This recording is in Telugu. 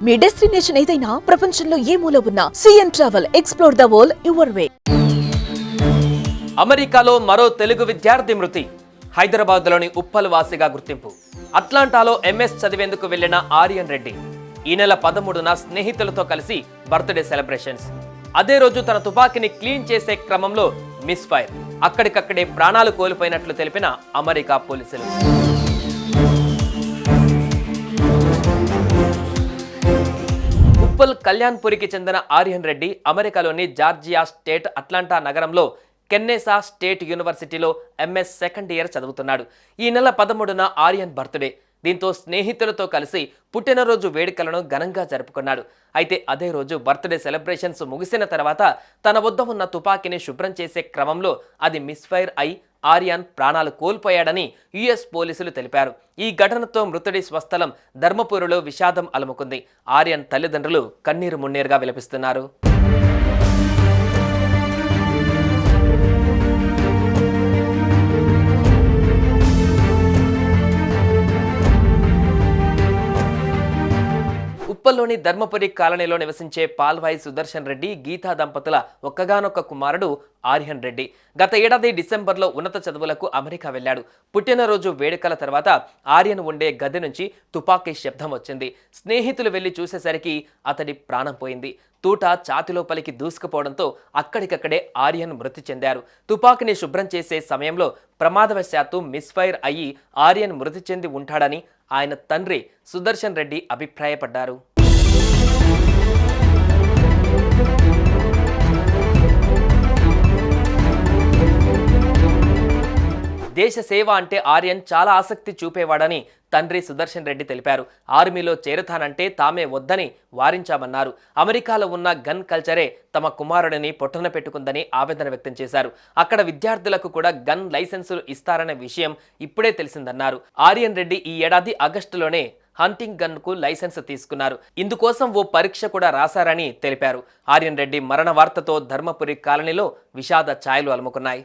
మీ డెస్టినేషన్ ఏదైనా ప్రపంచంలో ఏ మూల ఉన్నా CNN travel explore the world your way. అమెరికాలో మరో తెలుగు విద్యార్థి మృతి. హైదరాబాద్లోని ఉప్పల్ వాసిగా గుర్తింపు. అట్లాంటాలో ఎంఎస్ చదివేందుకు వెళ్లిన ఆర్యన్ రెడ్డి ఈ నెల 13న స్నేహితులతో కలిసి బర్త్డే సెలబ్రేషన్స్. అదే రోజు తన తుపాకీని క్లీన్ చేసే క్రమంలో మిస్ ఫైర్. అక్కడికక్కడే ప్రాణాలు కోల్పోయినట్లు తెలిపిన అమెరికా పోలీసులు. ఉప్పల్ కళ్యాణ్పురికి చెందిన ఆర్యన్ రెడ్డి అమెరికాలోని జార్జియా స్టేట్ అట్లాంటా నగరంలో కెన్నెసా స్టేట్ యూనివర్సిటీలో ఎంఎస్ సెకండ్ ఇయర్ చదువుతున్నాడు. ఈ నెల 13న ఆర్యన్ బర్త్డే. దీంతో స్నేహితులతో కలిసి పుట్టినరోజు వేడుకలను ఘనంగా జరుపుకున్నాడు. అయితే అదే రోజు బర్త్డే సెలబ్రేషన్స్ ముగిసిన తర్వాత తన వద్ద ఉన్న తుపాకీని శుభ్రం చేసే క్రమంలో అది మిస్ఫైర్ అయి ఆర్యన్ ప్రాణాలు కోల్పోయాడని యుఎస్ పోలీసులు తెలిపారు. ఈ ఘటనతో మృతుడి స్వస్థలం ధర్మపురిలో విషాదం అలుముకుంది. ఆర్యన్ తల్లిదండ్రులు కన్నీరు మున్నీరుగా విలపిస్తున్నారు. ఉప్పల్లోని ధర్మపురి కాలనీలో నివసించే పాల్వాయి సుదర్శన్ రెడ్డి, గీతా దంపతుల ఒక్కగానొక్క కుమారుడు ఆర్యన్ రెడ్డి గత ఏడాది డిసెంబర్లో ఉన్నత చదువులకు అమెరికా వెళ్లాడు. పుట్టినరోజు వేడుకల తర్వాత ఆర్యన్ ఉండే గది నుంచి తుపాకీ శబ్దం వచ్చింది. స్నేహితులు వెళ్లి చూసేసరికి అతడి ప్రాణం పోయింది. తూట ఛాతిలోపలికి దూసుకుపోవడంతో అక్కడికక్కడే ఆర్యన్ మృతి చెందారు. తుపాకీని శుభ్రం చేసే సమయంలో ప్రమాదవశాత్తు మిస్ఫైర్ అయ్యి ఆర్యన్ మృతి చెంది ఉంటాడని ఆయన తండ్రి సుదర్శన్ రెడ్డి అభిప్రాయపడ్డారు. దేశ సేవ అంటే ఆర్యన్ చాలా ఆసక్తి చూపేవాడని తండ్రి సుదర్శన్ రెడ్డి తెలిపారు. ఆర్మీలో చేరతానంటే తామే వద్దని వారించామన్నారు. అమెరికాలో ఉన్న గన్ కల్చరే తమ కుమారుడిని పొట్టన పెట్టుకుందని ఆవేదన వ్యక్తం చేశారు. అక్కడ విద్యార్థులకు కూడా గన్ లైసెన్సులు ఇస్తారనే విషయం ఇప్పుడే తెలిసిందన్నారు. ఆర్యన్ రెడ్డి ఈ ఏడాది ఆగస్టులోనే హంటింగ్ గన్ కు లైసెన్స్ తీసుకున్నారు. ఇందుకోసం ఓ పరీక్ష కూడా రాశారని తెలిపారు. ఆర్యన్ రెడ్డి మరణ వార్తతో ధర్మపురి కాలనీలో విషాద ఛాయలు అలుముకున్నాయి.